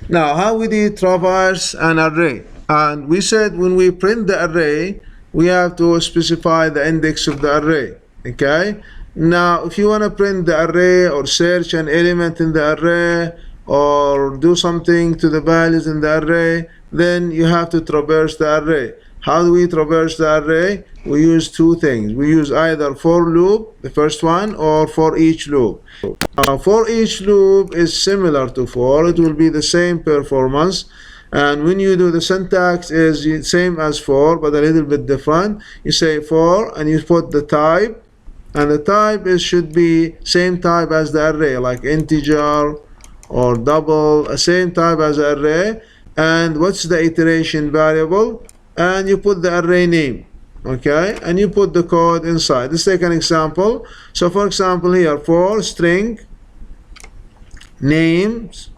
Now, how we do traverse an array? And we said when we print the array, we have to specify the index of the array. Okay? Now, if you want to print the array or search an element in the array or do something to the values in the array, then you have to traverse the array. How do we traverse the array? We use two things. We use either for loop, the first one, or for each loop. For each loop is similar to for. It will be the same performance. And when you do the syntax is same as for, but a little bit different. You say for and you put the type, and the type should be same type as the array, like integer or double, same type as the array. And what's the iteration variable? And you put the array name. Okay, and you put the code inside. Let's take an example. So for example here, for string names,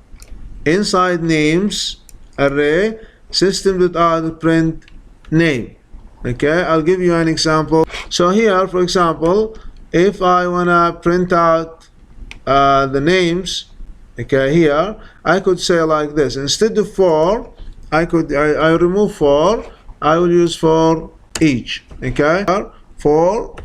inside names array, system.out print name. Okay, I'll give you an example. So here, for example, if I wanna print out the names, okay, here I could say like this. Instead of for, I remove for. I will use for each. Okay, for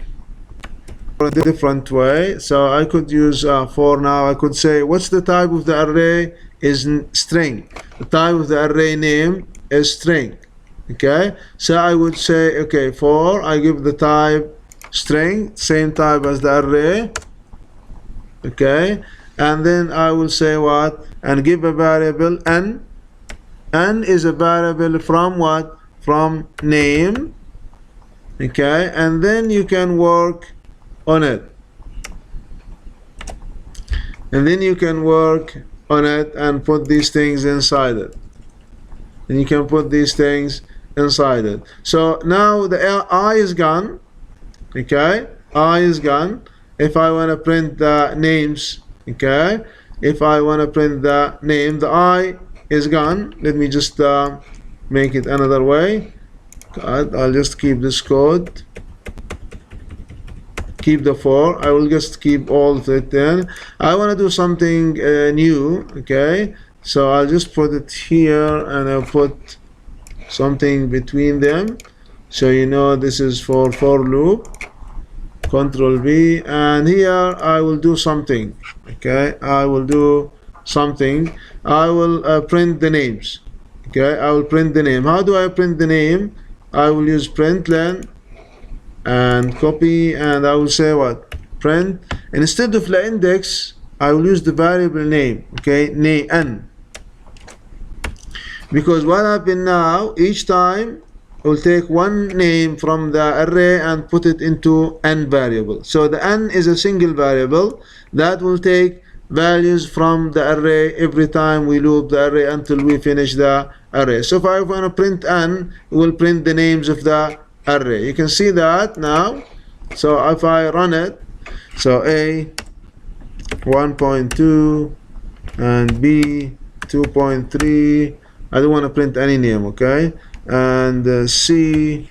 a different way. So I could use for now. I could say what's the type of the array is string. The type of the array name is string. Okay, so I would say okay, for I give the type string, same type as the array. Okay, and then I will say what, and give a variable n. N is a variable from what? From name. Okay, and then you can work on it, and then you can work on it and put these things inside it, and you can put these things inside it. So now the I is gone. Okay, I is gone. If I want to print the names, okay, if I want to print the name, the I is gone. Let me just make it another way. I'll just keep this code, keep the for. I will just keep all of it in. I want to do something new. Okay, so I'll just put it here and I'll put something between them, so you know this is for loop. Control V, and here I will do something. Okay, I will do something. I will print the names. Okay, I will print the name. How do I print the name? I will use println and copy, and I will say what? Print. And instead of the index, I will use the variable name. Okay, name n. Because what happened now, each time I will take one name from the array and put it into n variable. So the n is a single variable that will take values from the array every time we loop the array until we finish the array. So if I want to print n, it will print the names of the array. You can see that now. So if I run it, so A 1.2 and B 2.3, I don't want to print any name, okay? And C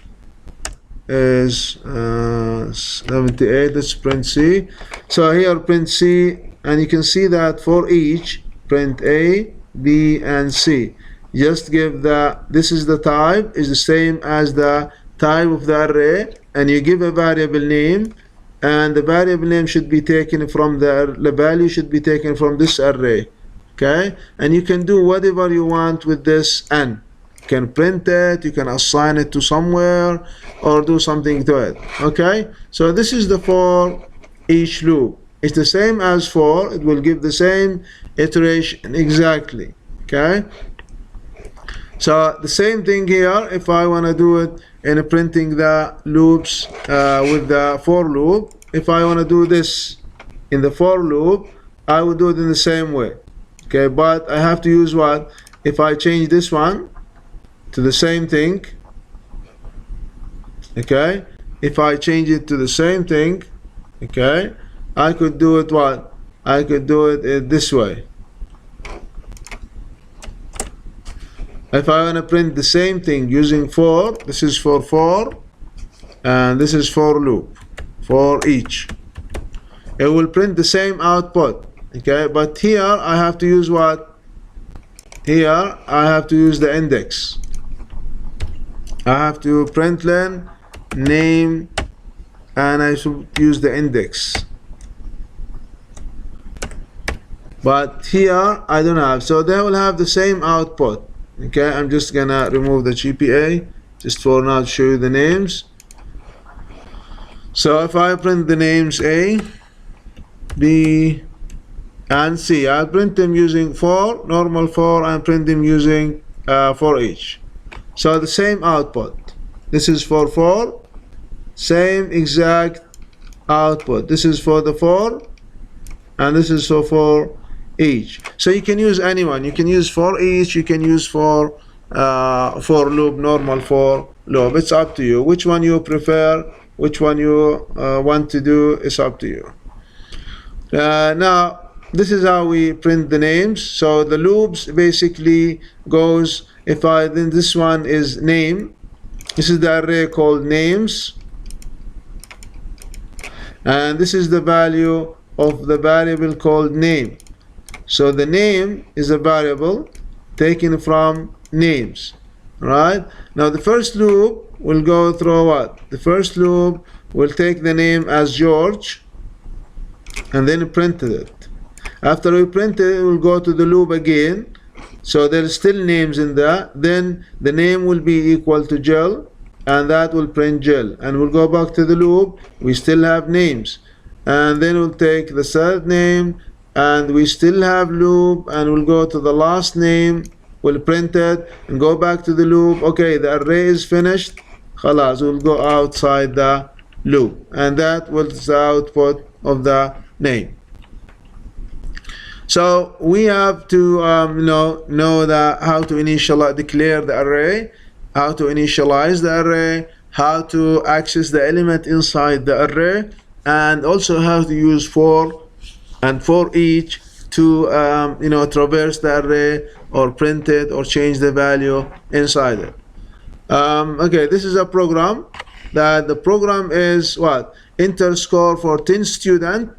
is 78. Let's print C. So here print C, and you can see that for each print A, B, and C. Just give this is the type, is the same as the type of the array, and you give a variable name, and the variable name should be taken from the value should be taken from this array. Okay, and you can do whatever you want with this n. You can print it, you can assign it to somewhere, or do something to it. Okay, so this is the for each loop. It's the same as for, it will give the same iteration exactly. Okay, so the same thing here. If I want to do it in printing the loops with the for loop, if I want to do this in the for loop, I will do it in the same way. Okay, but I have to use what? If I change this one to the same thing, okay, if I change it to the same thing, okay, I could do it what? I could do it this way. If I want to print the same thing using for, this is for, and this is for loop, for each. It will print the same output. Okay, but here I have to use what? here I have to use the index. I have to print len name, and I should use the index. But here I don't have, so they will have the same output. Okay, I'm just gonna remove the GPA just for now to show you the names. So if I print the names A, B, and C, I'll print them using for, normal for, and print them using for each. So the same output. This is for, same exact output. This is for the for, and this is for each. So you can use anyone. You can use for each. You can use for loop, normal for loop. It's up to you. Which one you prefer, which one you want to do, is up to you. Now this is how we print the names. So the loops basically goes, if I, then this one is name. This is the array called names, and this is the value of the variable called name. So the name is a variable taken from names, right? Now the first loop will go through what? The first loop will take the name as George, and then print it. After we print it, we'll go to the loop again. So there's still names in there. Then the name will be equal to Jill, and that will print Jill. And we'll go back to the loop. We still have names. And then we'll take the third name, and we still have loop, and we'll go to the last name. We'll print it and go back to the loop. Okay, the array is finished. Khalas, we'll go outside the loop. And that was the output of the name. So we have to know that how to declare the array, how to initialize the array, how to access the element inside the array, and also how to use for and for each to traverse the array or print it or change the value inside it. Okay, this is a program that the program is what? Enter score for 10 students,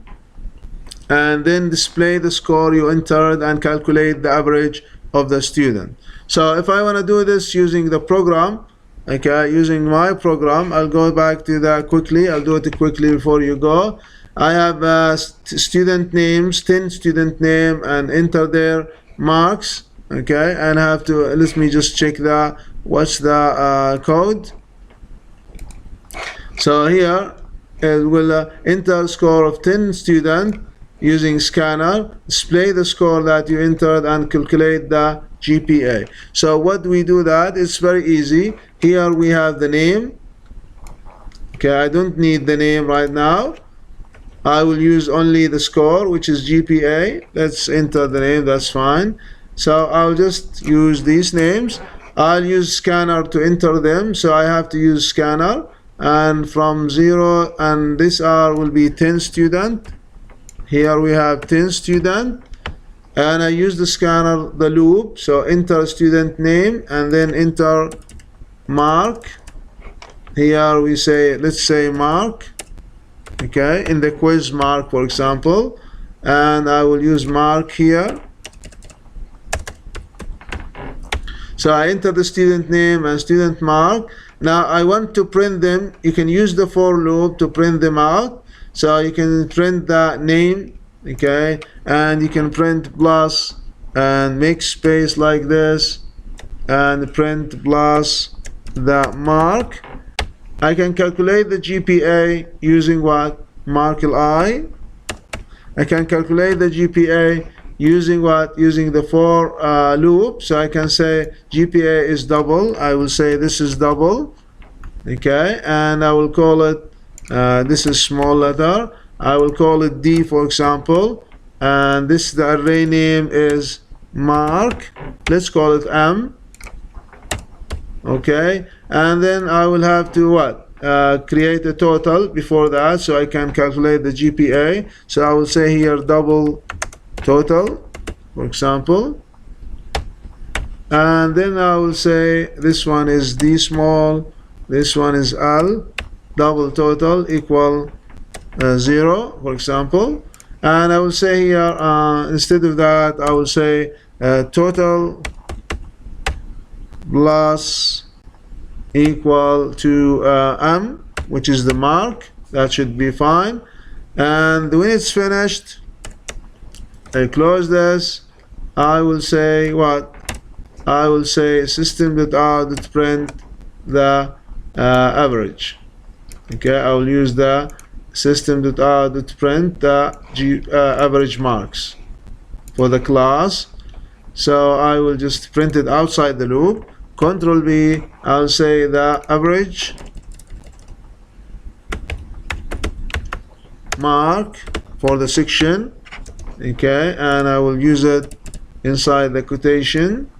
and then display the score you entered and calculate the average of the student. So if I want to do this using the program, okay, using my program, I'll go back to that quickly. I'll do it quickly before you go. I have student names, 10 student name, and enter their marks. Okay, and I have to, let me just check the, what's the code. So here it will enter score of 10 student using scanner, display the score that you entered, and calculate the GPA. So what we do that, it's very easy. Here we have the name. Okay, I don't need the name right now. I will use only the score, which is GPA. Let's enter the name, that's fine. So I'll just use these names. I'll use scanner to enter them, so I have to use scanner. And from 0, and this R will be 10 student. Here we have 10 student, and I use the scanner, the loop, so enter student name and then enter mark. Here we say, let's say mark, okay, in the quiz mark, for example, and I will use mark here. So I enter the student name and student mark. Now I want to print them. You can use the for loop to print them out. So you can print the name, okay, and you can print plus and make space like this and print plus the mark. I can calculate the GPA using what? Mark I. I can calculate the GPA using what? Using the for loop. So I can say GPA is double. I will say this is double, okay, and I will call it this is small letter. I will call it D, for example, and this, the array name is mark. Let's call it M, okay, and then I will have to what? Create a total before that, so I can calculate the GPA. So I will say here double total, for example, and then I will say this one is D small, this one is L, double total equal 0, for example, and I will say here instead of that I will say total plus equal to m, which is the mark. That should be fine. And when it's finished, I close this. I will say what? I will say system.out.print the average. Okay, I will use the system.out.print the average marks for the class. So I will just print it outside the loop. Control B, I'll say the average mark for the section. Okay, and I will use it inside the quotation,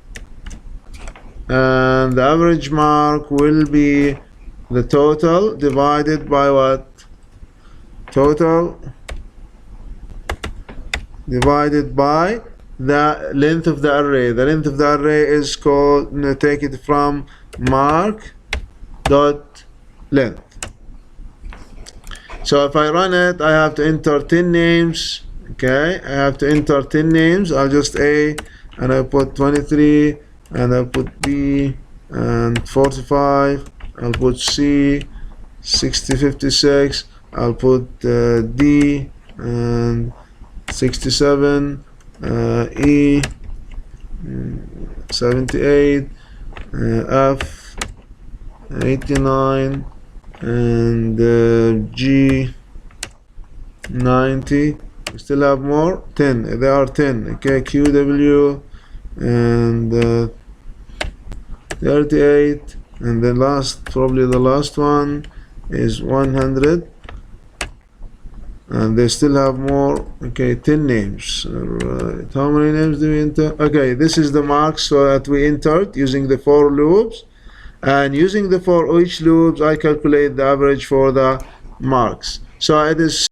and the average mark will be the total divided by what? Total divided by the length of the array. The length of the array is called, take it from mark dot length. So if I run it, I have to enter 10 names. Okay, I have to enter 10 names. I'll just A, and I put 23, and I'll put B, and 45. I'll put C, 60, 56. I'll put D, and 67. E, 78, F, 89, and G, 90. We still have more. 10. There are 10. Okay, Q, W, and 38, and the last, probably the last one is 100. And they still have more. Okay, 10 names. Right. How many names do we enter? Okay, this is the marks that we entered using the for loops. And using the for each loops, I calculate the average for the marks. So it is